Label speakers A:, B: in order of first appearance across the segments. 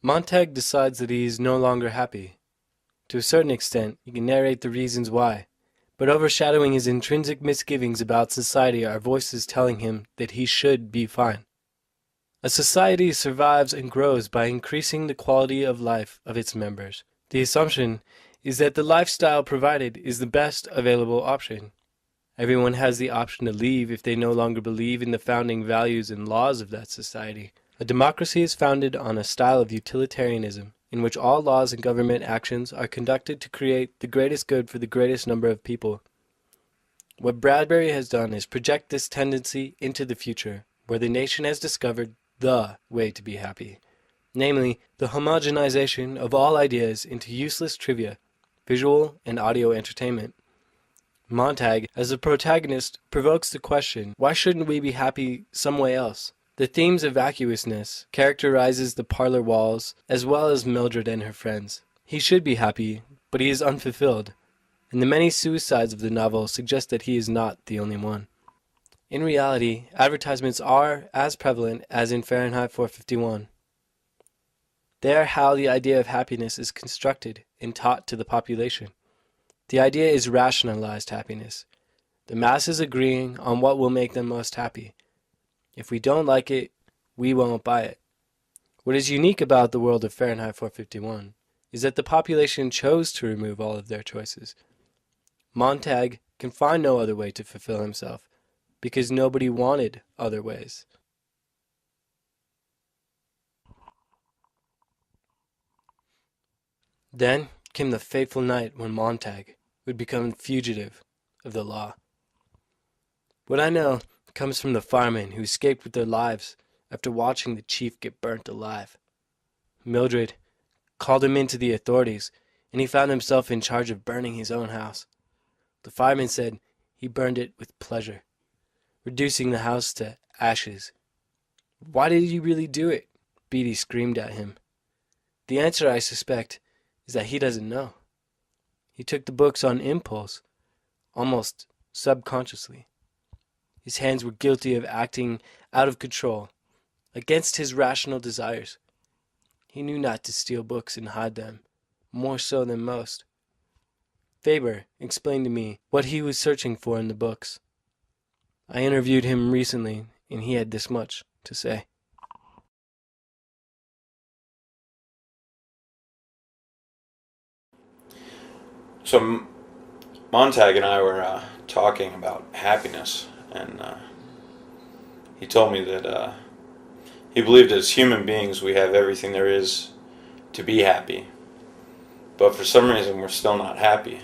A: Montag decides that he is no longer happy. To a certain extent, he can narrate the reasons why, but overshadowing his intrinsic misgivings about society are voices telling him that he should be fine. A society survives and grows by increasing the quality of life of its members. The assumption is that the lifestyle provided is the best available option. Everyone has the option to leave if they no longer believe in the founding values and laws of that society. A democracy is founded on a style of utilitarianism, in which all laws and government actions are conducted to create the greatest good for the greatest number of people. What Bradbury has done is project this tendency into the future, where the nation has discovered the way to be happy, namely, the homogenization of all ideas into useless trivia, visual and audio entertainment. Montag, as the protagonist, provokes the question, why shouldn't we be happy some way else? The themes of vacuousness characterizes the parlor walls, as well as Mildred and her friends. He should be happy, but he is unfulfilled, and the many suicides of the novel suggest that he is not the only one. In reality, advertisements are as prevalent as in Fahrenheit 451. They are how the idea of happiness is constructed and taught to the population. The idea is rationalized happiness, the masses agreeing on what will make them most happy. If we don't like it, we won't buy it. What is unique about the world of Fahrenheit 451 is that the population chose to remove all of their choices. Montag can find no other way to fulfill himself, because nobody wanted other ways. Then came the fateful night when Montag would become fugitive of the law. What I know comes from the firemen who escaped with their lives after watching the chief get burnt alive. Mildred called him into the authorities, and he found himself in charge of burning his own house. The fireman said he burned it with pleasure, reducing the house to ashes. Why did you really do it? Beatty screamed at him. The answer, I suspect, is that he doesn't know. He took the books on impulse, almost subconsciously. His hands were guilty of acting out of control, against his rational desires. He knew not to steal books and hide them, more so than most. Faber explained to me what he was searching for in the books. I interviewed him recently, and he had this much to say.
B: So Montag and I were talking about happiness, and he told me that he believed as human beings we have everything there is to be happy, but for some reason we're still not happy.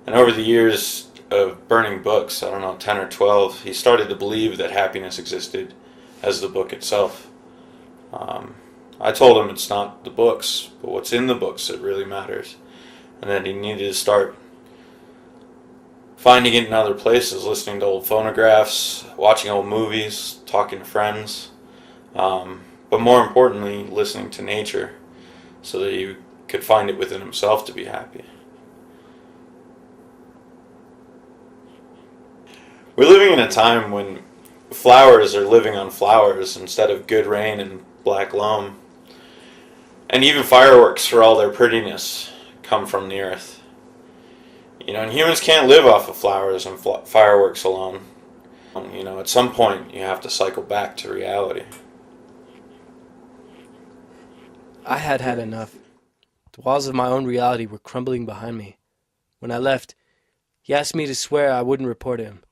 B: And over the years of burning books, I don't know, 10 or 12, he started to believe that happiness existed as the book itself. I told him it's not the books, but what's in the books that really matters. And that he needed to start finding it in other places, listening to old phonographs, watching old movies, talking to friends, but more importantly, listening to nature so that he could find it within himself to be happy. We're living in a time when flowers are living on flowers instead of good rain and black loam, and even fireworks, for all their prettiness, come from the earth. And humans can't live off of flowers and fireworks alone. At some point you have to cycle back to reality.
A: I had had enough. The walls of my own reality were crumbling behind me. When I left, he asked me to swear I wouldn't report him.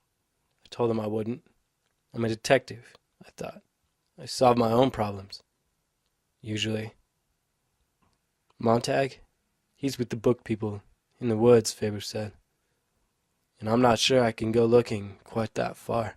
A: I told him I wouldn't. I'm a detective, I thought. I solve my own problems. Usually. Montag? He's with the book people, in the woods, Faber said. And I'm not sure I can go looking quite that far.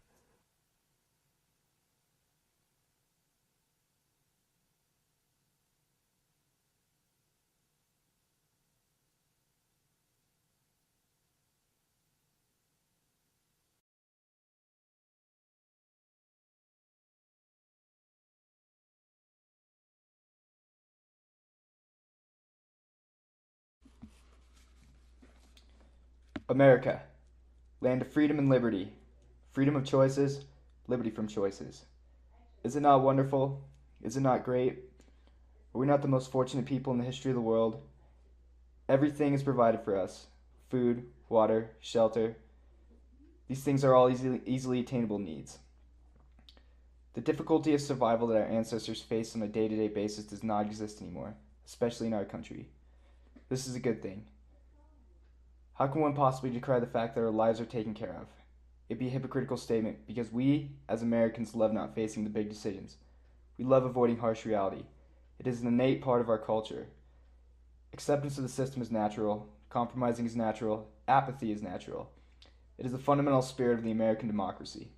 C: America, land of freedom and liberty, freedom of choices, liberty from choices. Is it not wonderful? Is it not great? Are we not the most fortunate people in the history of the world? Everything is provided for us: food, water, shelter. These things are all easily attainable needs. The difficulty of survival that our ancestors faced on a day-to-day basis does not exist anymore, especially in our country. This is a good thing. How can one possibly decry the fact that our lives are taken care of? It'd be a hypocritical statement because we, as Americans, love not facing the big decisions. We love avoiding harsh reality. It is an innate part of our culture. Acceptance of the system is natural. Compromising is natural. Apathy is natural. It is the fundamental spirit of the American democracy.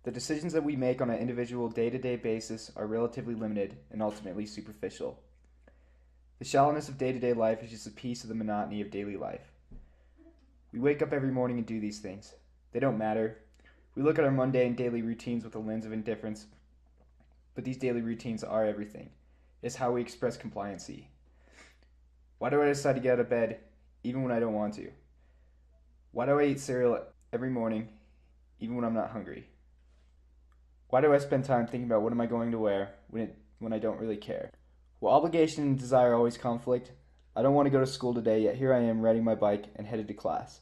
C: The decisions that we make on an individual day-to-day basis are relatively limited and ultimately superficial. The shallowness of day-to-day life is just a piece of the monotony of daily life. We wake up every morning and do these things. They don't matter. We look at our mundane daily routines with a lens of indifference, but these daily routines are everything. It is how we express compliancy. Why do I decide to get out of bed even when I don't want to? Why do I eat cereal every morning even when I'm not hungry? Why do I spend time thinking about what am I going to wear when I don't really care? While obligation and desire always conflict, I don't want to go to school today, yet here I am riding my bike and headed to class.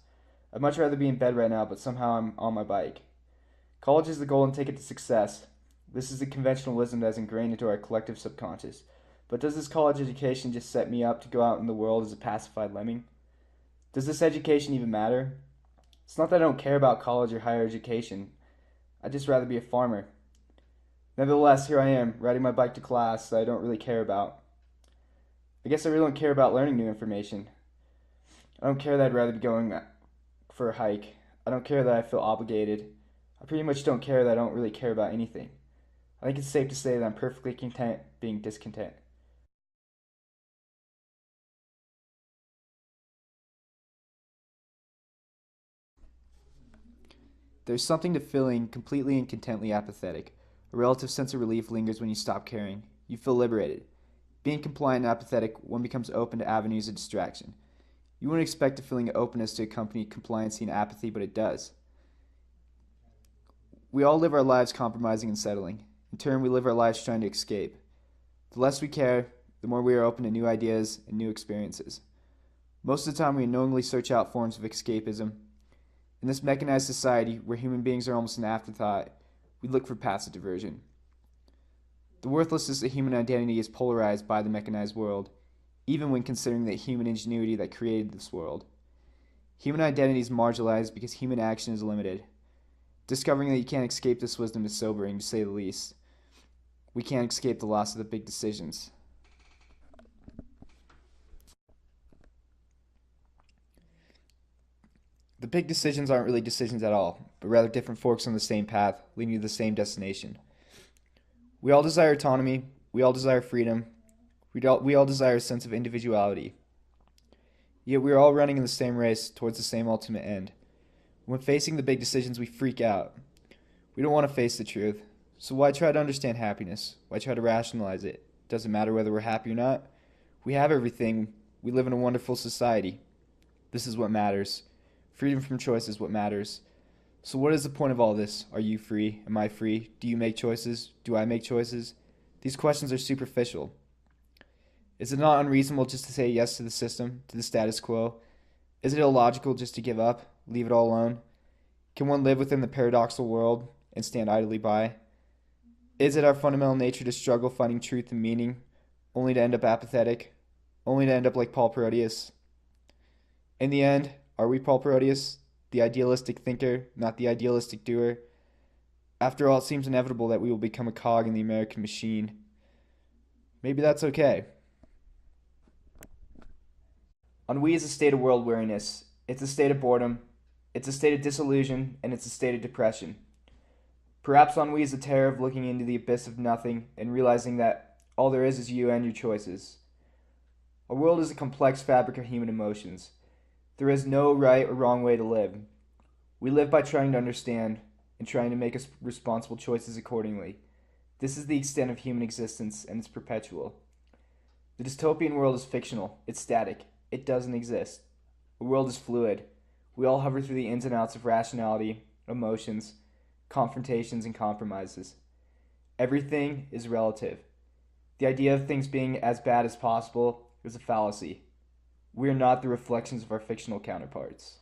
C: I'd much rather be in bed right now, but somehow I'm on my bike. College is the golden ticket to success. This is the conventionalism that is ingrained into our collective subconscious. But does this college education just set me up to go out in the world as a pacified lemming? Does this education even matter? It's not that I don't care about college or higher education. I'd just rather be a farmer. Nevertheless, here I am, riding my bike to class that I don't really care about. I guess I really don't care about learning new information. I don't care that I'd rather be going for a hike. I don't care that I feel obligated. I pretty much don't care that I don't really care about anything. I think it's safe to say that I'm perfectly content being discontent. There's something to feeling completely and contently apathetic. A relative sense of relief lingers when you stop caring. You feel liberated. Being compliant and apathetic, one becomes open to avenues of distraction. You wouldn't expect a feeling of openness to accompany compliancy and apathy, but it does. We all live our lives compromising and settling. In turn, we live our lives trying to escape. The less we care, the more we are open to new ideas and new experiences. Most of the time, we unknowingly search out forms of escapism. In this mechanized society, where human beings are almost an afterthought, we look for passive diversion. The worthlessness of human identity is polarized by the mechanized world, even when considering the human ingenuity that created this world. Human identity is marginalized because human action is limited. Discovering that you can't escape this wisdom is sobering, to say the least. We can't escape the loss of the big decisions. The big decisions aren't really decisions at all, but rather different forks on the same path, leading to the same destination. We all desire autonomy, we all desire freedom, we all desire a sense of individuality. Yet we are all running in the same race towards the same ultimate end. When facing the big decisions, we freak out. We don't want to face the truth, so why try to understand happiness? Why try to rationalize it? Doesn't matter whether we're happy or not. We have everything. We live in a wonderful society. This is what matters. Freedom from choice is what matters. So what is the point of all this? Are you free? Am I free? Do you make choices? Do I make choices? These questions are superficial. Is it not unreasonable just to say yes to the system, to the status quo? Is it illogical just to give up, leave it all alone? Can one live within the paradoxical world and stand idly by? Is it our fundamental nature to struggle finding truth and meaning, only to end up apathetic, only to end up like Paul Proteus? In the end, are we Paul Proteus, the idealistic thinker, not the idealistic doer? After all, it seems inevitable that we will become a cog in the American machine. Maybe that's okay. Ennui is a state of world weariness. It's a state of boredom. It's a state of disillusion, and it's a state of depression. Perhaps ennui is the terror of looking into the abyss of nothing and realizing that all there is you and your choices. Our world is a complex fabric of human emotions. There is no right or wrong way to live. We live by trying to understand and trying to make responsible choices accordingly. This is the extent of human existence, and it's perpetual. The dystopian world is fictional. It's static. It doesn't exist. The world is fluid. We all hover through the ins and outs of rationality, emotions, confrontations, and compromises. Everything is relative. The idea of things being as bad as possible is a fallacy. We are not the reflections of our fictional counterparts.